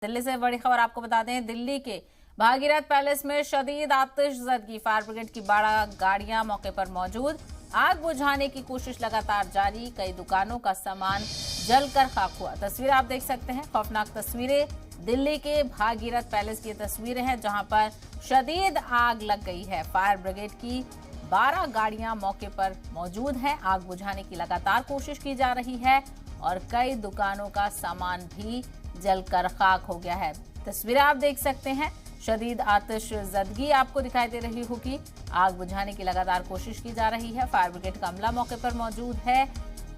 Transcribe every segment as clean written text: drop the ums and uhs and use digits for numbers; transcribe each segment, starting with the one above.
दिल्ली से बड़ी खबर आपको बता दें। दिल्ली के भागीरथ पैलेस में शदीद आतिशज़दगी, फायर ब्रिगेड की 12 गाड़ियां मौके पर मौजूद। आग बुझाने की कोशिश लगातार जारी। कई दुकानों का सामान जलकर खाक हुआ। तस्वीर आप देख सकते हैं, खौफनाक तस्वीरें दिल्ली के भागीरथ पैलेस की तस्वीरें हैं, जहां पर शदीद आग लग गई है। फायर ब्रिगेड की 12 गाड़ियां मौके पर मौजूद हैं। आग बुझाने की लगातार कोशिश की जा रही है और कई दुकानों का सामान भी जलकर खाक हो गया है। तस्वीरें आप देख सकते हैं, शदीद आतिशज़दगी आपको दिखाई दे रही होगी। आग बुझाने की लगातार कोशिश की जा रही है। फायर ब्रिगेड का अमला मौके पर मौजूद है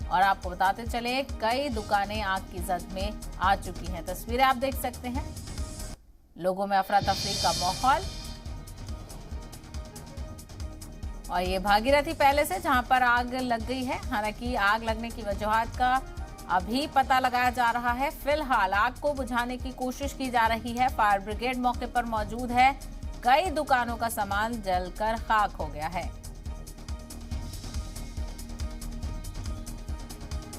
और आपको बताते चले, कई दुकानें आग की जद में आ चुकी हैं। तस्वीरें आप देख सकते हैं, लोगों में अफरा तफरी का माहौल। और ये भागीरथी पैलेस है जहां पर आग लग गई है। हालांकि आग लगने की वजूहात का अभी पता लगाया जा रहा है। फिलहाल आग को बुझाने की कोशिश की जा रही है। फायर ब्रिगेड मौके पर मौजूद है। कई दुकानों का सामान जलकर खाक हो गया है।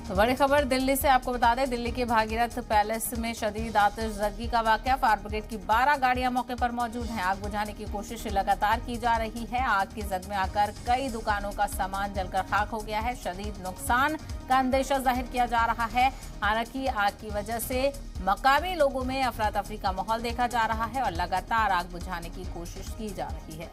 तो बड़ी खबर दिल्ली से आपको बता दें, दिल्ली के भागीरथ पैलेस में शदीद आतिशज़दगी का वाकया। फायर ब्रिगेड की 12 गाड़ियां मौके पर मौजूद हैं। आग बुझाने की कोशिश लगातार की जा रही है। आग की जद में आकर कई दुकानों का सामान जलकर खाक हो गया है। शदीद नुकसान का अंदेशा जाहिर किया जा रहा है। हालांकि आग की वजह से मकामी लोगों में अफरा तफरी का माहौल देखा जा रहा है और लगातार आग बुझाने की कोशिश की जा रही है।